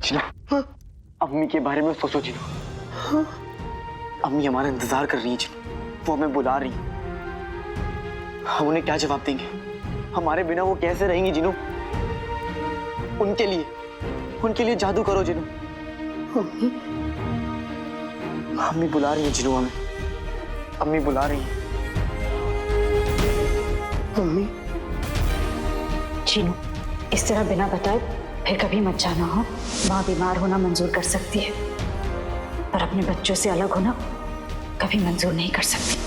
जिन्ना, अम्मी के बारे में सोचो जिन्ना। अम्मी हमारा इंतजार कर रही है जिन्ना, वो हमें बुला रही है। हम उन्हें क्या जवाब देंगे? हमारे बिना वो कैसे रहेंगी जिन्नू? उनके लिए जादू करो जिन्नू। अम्मी बुला रही है जिन्नू हमें, अम्मी बुला रही है। मम्मी चीनू, इस तरह बिना बताए फिर कभी मत जाना। हो माँ बीमार होना मंजूर कर सकती है, पर अपने बच्चों से अलग होना कभी मंजूर नहीं कर सकती।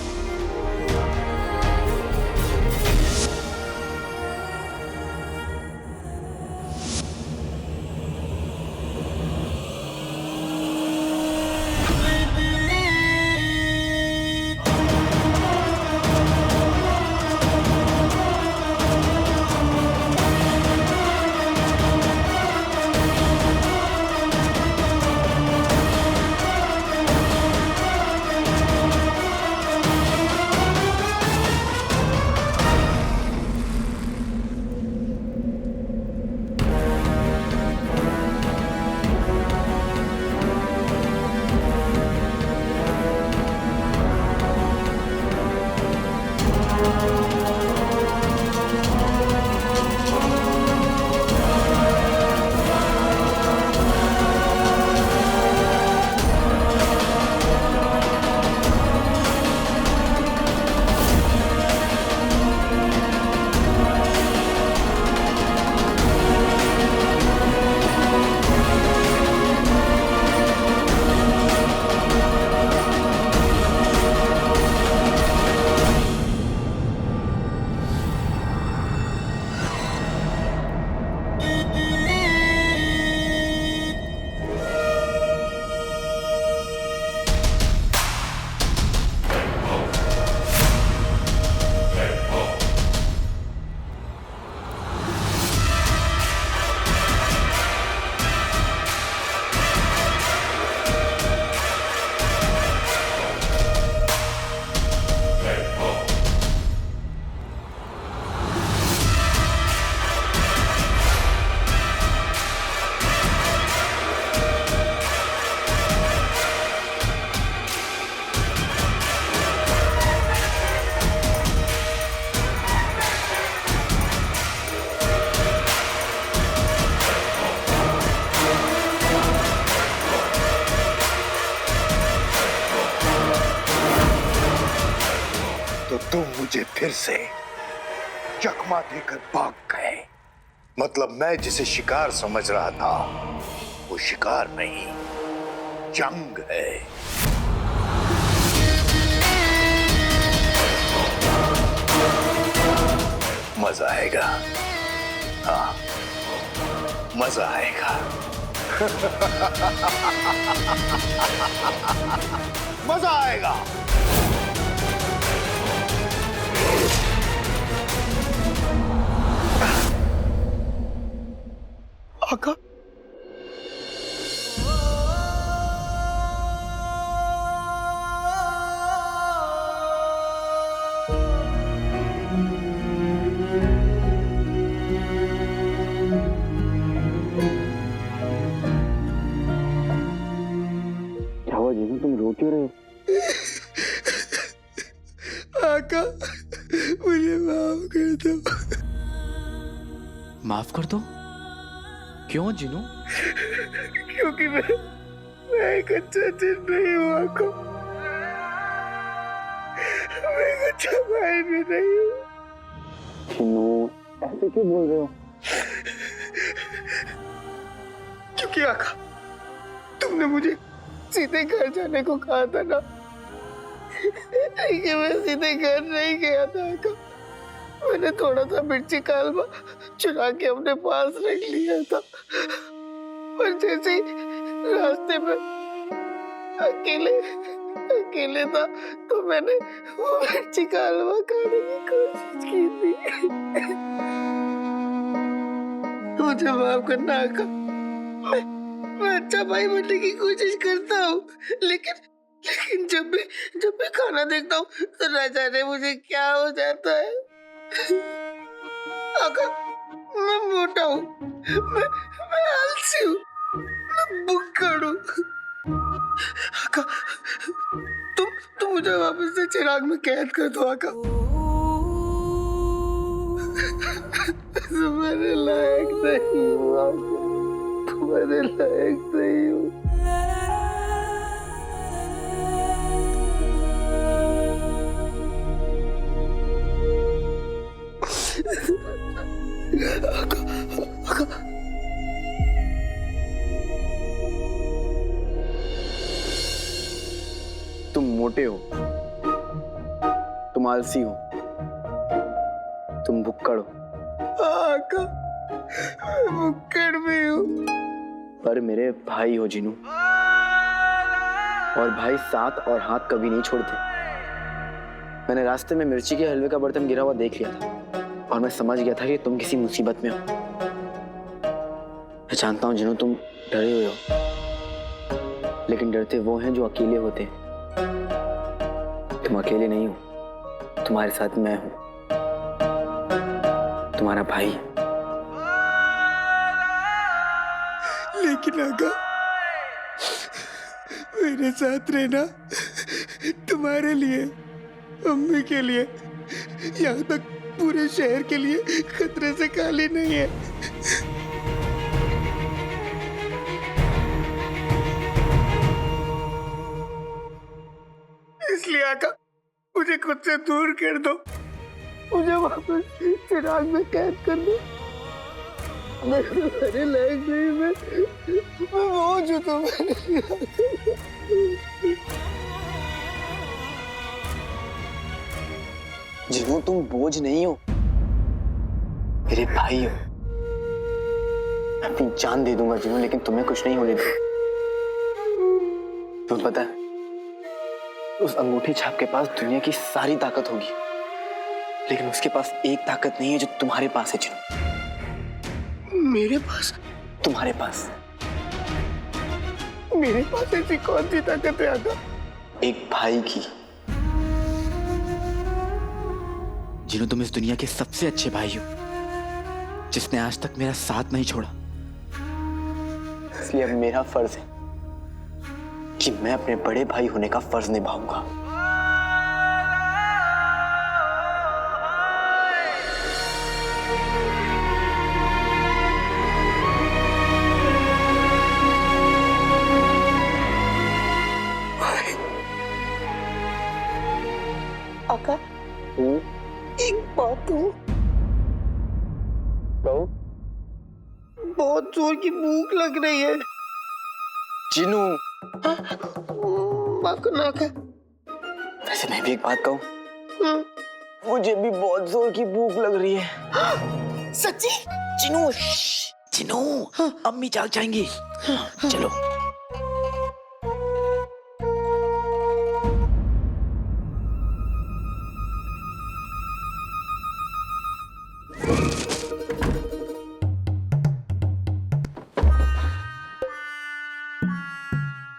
तो तुम मुझे फिर से चकमा देकर भाग गए। मतलब मैं जिसे शिकार समझ रहा था वो शिकार नहीं, जंग है। मजा आएगा, हाँ मजा आएगा। मजा आएगा। आका, क्या हुआ जीनू, तुम रो क्यों रहे हो? आका, मुझे माफ कर दो। माफ कर दो? क्यों जिनू? क्योंकि मैं एक अच्छा जिन नहीं हूँ आका। मैं एक अच्छा भाई भी नहीं हूँ। जिनू, ऐसे क्यों बोल रहे हो? क्योंकि आका, तुमने मुझे सीधे घर जाने को कहा था ना, लेकिन मैं सीधे घर नहीं गया था आका। मैंने थोड़ा सा मिर्ची कालवा चुरा के अपने पास रख लिया था, पर जैसे ही रास्ते में अकेले था तो मैंने वो मिर्ची कालवा खाने की कोशिश की थी। मुझे माफ करना आका। मैं अच्छा भाई बनने की कोशिश करता हूँ, लेकिन जब भी खाना देखता हूँ तो न जाने मुझे क्या हो जाता है। आका, मैं मोटा हूँ, मैं आलसी हूँ, चिराग में कैद कर दो आका। तुम्हारे लायक नहीं हूँ आका, तुम्हारे लायक नहीं हूँ। तुम मोटे हो, तुम आलसी हो, तुम भुक्कड़ हो। आका, मैं भुक्कड़ भी हूँ। पर मेरे भाई हो जिनू, और भाई साथ और हाथ कभी नहीं छोड़ते। मैंने रास्ते में मिर्ची के हलवे का बर्तन गिरा हुआ देख लिया था और मैं समझ गया था कि तुम किसी मुसीबत में हो। मैं जानता हूँ जिनू तुम डरे हुए हो, लेकिन डरते वो हैं जो अकेले होते हैं। तुम अकेले नहीं हो, तुम्हारे साथ मैं हूं, तुम्हारा भाई। लेकिन आका, मेरे साथ रहना तुम्हारे लिए, अम्मी के लिए, यहाँ तक पूरे शहर के लिए खतरे से खाली नहीं है। इसलिए आका, मुझे खुद से दूर कर दो, मुझे वापस चिराग में कैद कर दो। मैं तुम्हारे लायक नहीं, मैं वो जो तुम्हारे जिनू तुम बोझ नहीं हो, मेरे भाई हो। मैं अपनी जान दे दूंगा जिनू, लेकिन तुम्हें कुछ नहीं होने दूंगा। तुम्हें पता है, उस अंगूठी छाप के पास दुनिया की सारी ताकत होगी, लेकिन उसके पास एक ताकत नहीं है जो तुम्हारे पास है जिनू। मेरे पास? तुम्हारे पास। मेरे पास ऐसी कौन सी ताकत है आका? एक भाई की। जिन्हों तुम इस दुनिया के सबसे अच्छे भाई हो, जिसने आज तक मेरा साथ नहीं छोड़ा। इसलिए अब मेरा फर्ज है कि मैं अपने बड़े भाई होने का फर्ज निभाऊंगा। आका, एक बात कहूं? बहुत जोर की भूख लग रही है। जिनू, माफ करना आका। वैसे मैं भी एक बात कहूं, मुझे भी बहुत जोर की भूख लग रही है। सच्ची? जिनू, जिनू, अम्मी जाग जाएंगी। चलो।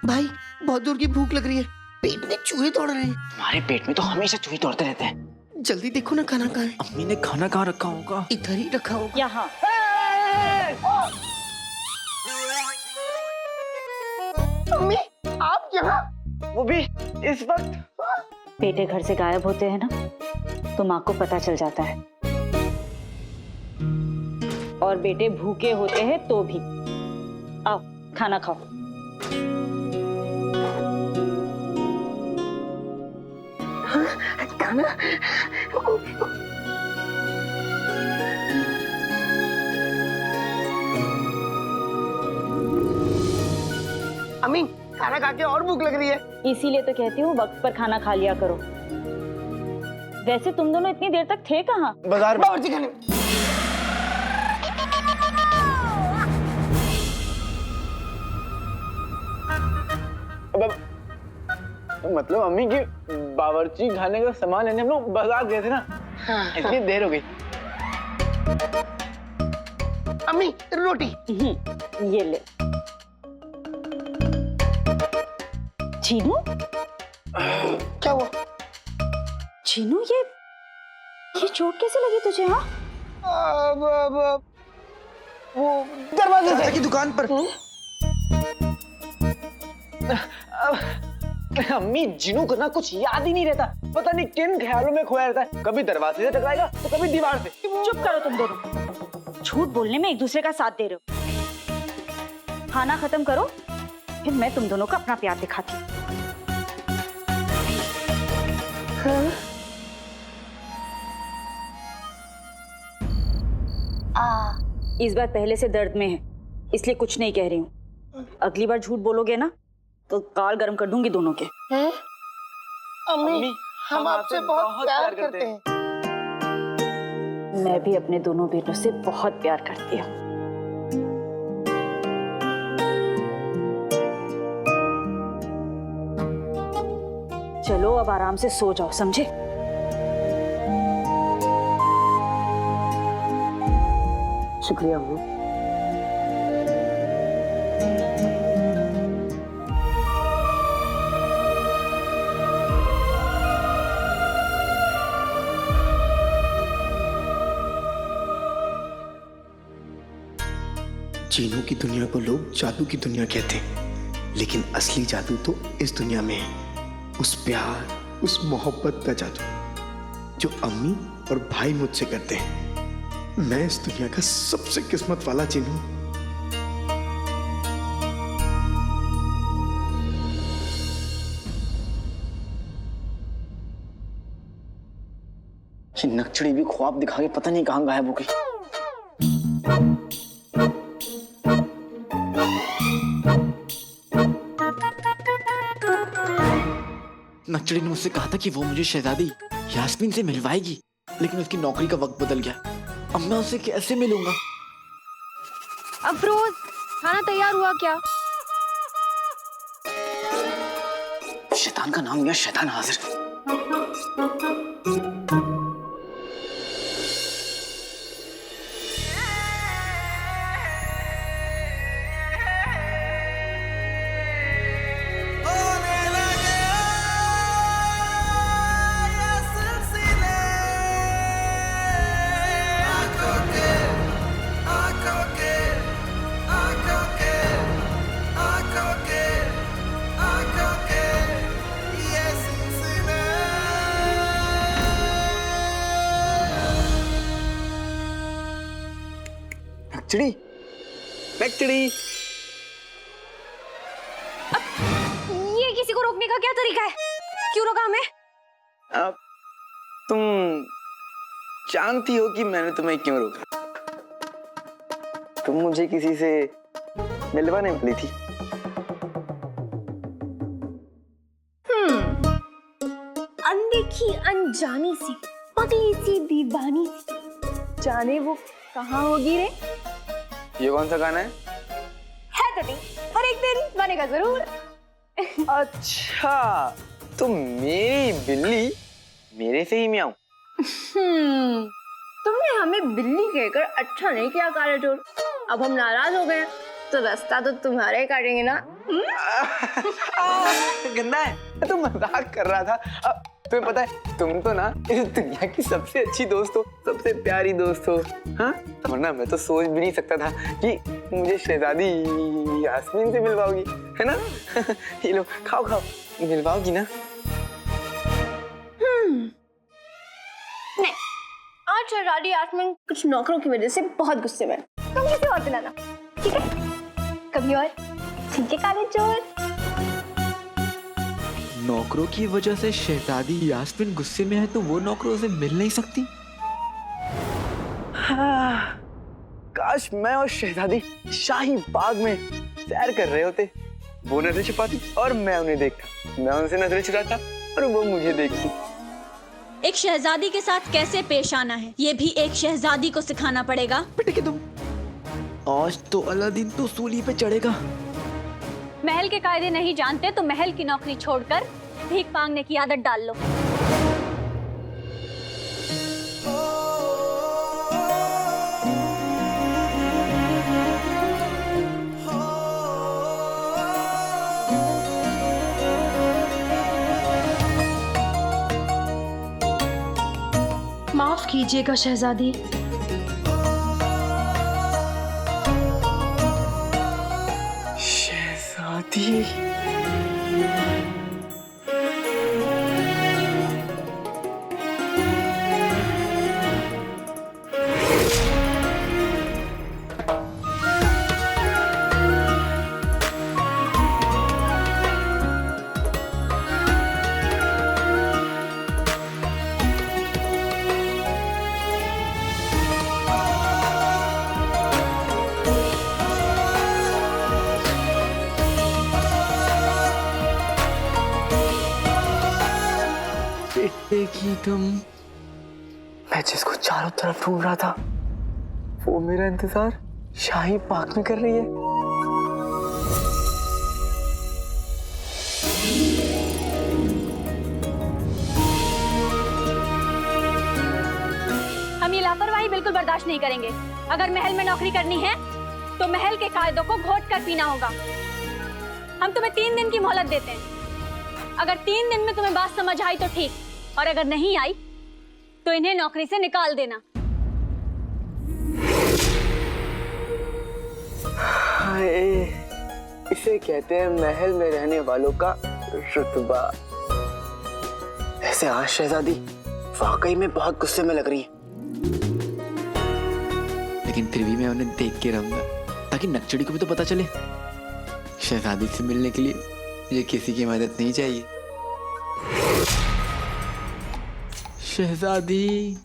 भाई, बहुत जोर की भूख लग रही है, पेट में चूहे दौड़ रहे हैं। तुम्हारे पेट में तो हमेशा चूहे दौड़ते रहते हैं। जल्दी देखो ना, खाना कहाँ है? अम्मी ने खाना कहाँ रखा होगा? इधर ही रखा होगा। यहाँ। अम्मी, आप यहाँ? वो भी इस वक्त? बेटे घर से गायब होते हैं ना, तो माँ को पता चल जाता है, और बेटे भूखे होते हैं तो भी। आओ खाना खाओ। खाना? अम्मी, खाना खा के और भूख लग रही है। इसीलिए तो कहती हूँ वक्त पर खाना खा लिया करो। वैसे तुम दोनों इतनी देर तक थे कहाँ? बाजार में। बावर्ची खाने। मतलब अम्मी के बावर्ची खाने का सामान लेने हम लोग बाजार गए थे ना, इतनी देर हो गई। अम्मी, रोटी। ये ले। चीनू? क्या हुआ? चीनू, ये चोट कैसे लगी तुझे? हाँ, अब वो दरवाजे की दुकान पर। अम्मी जिनू को ना कुछ याद ही नहीं रहता, पता नहीं किन ख्यालों में खोया रहता है, कभी दरवाजे से टकराएगा तो कभी दीवार से। चुप करो तुम दोनों, झूठ बोलने में एक दूसरे का साथ दे रहे हो। खाना खत्म करो, फिर मैं तुम दोनों का अपना प्यार दिखाती हूँ। इस बार पहले से दर्द में है, इसलिए कुछ नहीं कह रही हूँ। अगली बार झूठ बोलोगे ना तो काल गरम कर दूंगी दोनों के। अम्मी हम आपसे बहुत प्यार करते हैं। मैं भी अपने दोनों बेटों से बहुत प्यार करती हूँ। चलो अब आराम से सो जाओ, समझे? शुक्रिया अम्मी। जीनों की दुनिया को लोग जादू की दुनिया कहते हैं, लेकिन असली जादू तो इस दुनिया में है। उस प्यार, उस मोहब्बत का जादू जो अम्मी और भाई मुझसे करते हैं। मैं इस दुनिया का सबसे किस्मत वाला जीनू। ये नक्चड़ी भी ख्वाब दिखा के पता नहीं कहां गायब हो गई। नक्चड़ी ने मुझसे कहा था कि वो मुझे शहजादी यास्मीन से मिलवाएगी, लेकिन उसकी नौकरी का वक्त बदल गया। अब मैं उससे कैसे मिलूंगा? अफरोज, खाना तैयार हुआ क्या? शैतान का नाम लिया, शैतान हाजिर। नक्चड़ी, नक्चड़ी। ये किसी को रोकने का क्या तरीका है? क्यों रोका हमें? तुम जानती हो कि मैंने तुम्हें क्यों रोका? तुम मुझे किसी से मिलवाने वाली थी। अनदेखी अनजानी सी पगली सी दीवानी सी, जाने वो कहाँ होगी रे? ये कौन सा गाना है? तो नहीं, पर एक दिन बनेगा जरूर। अच्छा, तो मेरी बिल्ली मेरे से ही म्याऊं। तुमने हमें बिल्ली कहकर अच्छा नहीं किया काला चोर। अब हम नाराज हो गए तो रास्ता तो तुम्हारे काटेंगे ना। गंदा है, तो मजाक कर रहा था। अब तुम्हें पता है, तुम तो ना इस दुनिया की सबसे अच्छी दोस्त हो, सबसे प्यारी दोस्त हो। हाँ, वरना मैं तो सोच भी नहीं सकता था कि मुझे शहजादी यास्मीन से मिलवाओगी, है ना? ये लो, खाओ खाओ, मिलवाओगी ना? नहीं, आज शहजादी यास्मीन कुछ नौकरों की वजह से बहुत गुस्से में। तुम किसी और दिलाना, ठीक है? कभी और, ठीक है काले चोर? नौकरों की वजह से शहजादी यास्मीन गुस्से में है तो वो नौकरों से मिल नहीं सकती। हाँ, काश मैं और शहजादी शाही बाग में सैर कर रहे होते। वो नजर छिपाती और मैं उन्हें देखता, मैं उनसे नजर चुराता और वो मुझे देखती। एक शहजादी के साथ कैसे पेश आना है, ये भी एक शहजादी को सिखाना पड़ेगा। बेटे के तुम, आज तो अलादीन तो सूली पे चढ़ेगा। महल के कायदे नहीं जानते तो महल की नौकरी छोड़कर भीख मांगने की आदत डाल लो। माफ कीजिएगा शहजादी। शहजादी, तुम? मैं जिसको चारों तरफ ढूंढ रहा था वो मेरा इंतजार शाही पार्क में कर रही है। हम ये लापरवाही बिल्कुल बर्दाश्त नहीं करेंगे। अगर महल में नौकरी करनी है तो महल के कायदों को घोट कर पीना होगा। हम तुम्हें 3 दिन की मोहलत देते हैं। अगर 3 दिन में तुम्हें बात समझ आई तो ठीक, और अगर नहीं आई तो इन्हें नौकरी से निकाल देना। हाय, इसे कहते हैं महल में रहने वालों का रुतबा। ऐसे आज शहजादी वाकई में बहुत गुस्से में लग रही है। लेकिन फिर भी मैं उन्हें देख के रहूंगा ताकि नक्चड़ी को भी तो पता चले शहजादी से मिलने के लिए मुझे किसी की मदद नहीं चाहिए। शहजादी,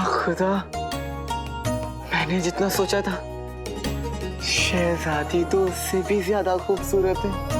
खुदा, मैंने जितना सोचा था शहजादी तो उससे भी ज्यादा खूबसूरत है।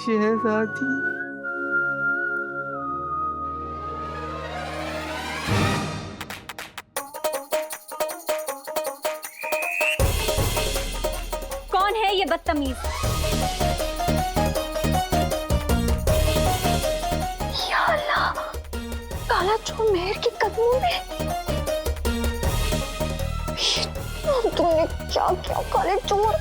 शहजादी, कौन है ये बदतमीज? या अल्लाह, काला चोर मेहर के कदमों में। तुमने क्या किया काले चोर?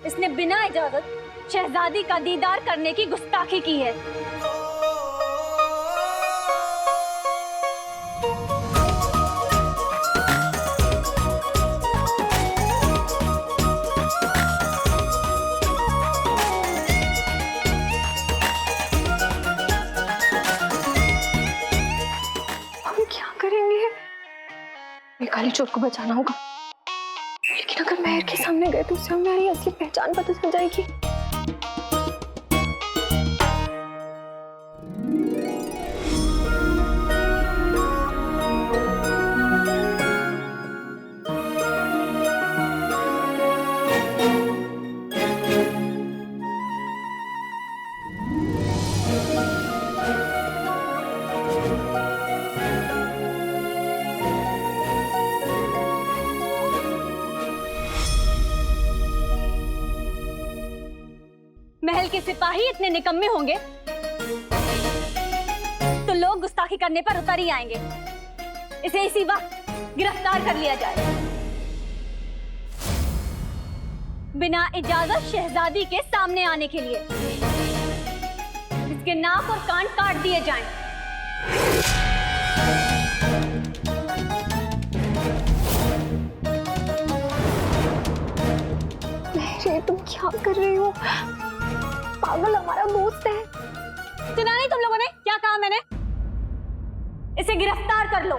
इसने बिना इजाजत शहजादी का दीदार करने की गुस्ताखी की है। हम क्या करेंगे? काले चोर को बचाना होगा, लेकिन अगर मेहर के सामने गए तो उसे हमारी असली पहचान पता चल जाएगी। महल के सिपाही इतने निकम्मे होंगे तो लोग गुस्ताखी करने पर उतर ही आएंगे। इसे इसी वक्त गिरफ्तार कर लिया जाए। बिना इजाजत शहजादी के सामने आने के लिए इसके नाक और कान काट दिए जाएं। अरे तुम क्या कर रही हो? पागल हमारा दोस्त है। सुना नहीं तुम लोगों ने क्या कहा मैंने? इसे गिरफ्तार कर लो।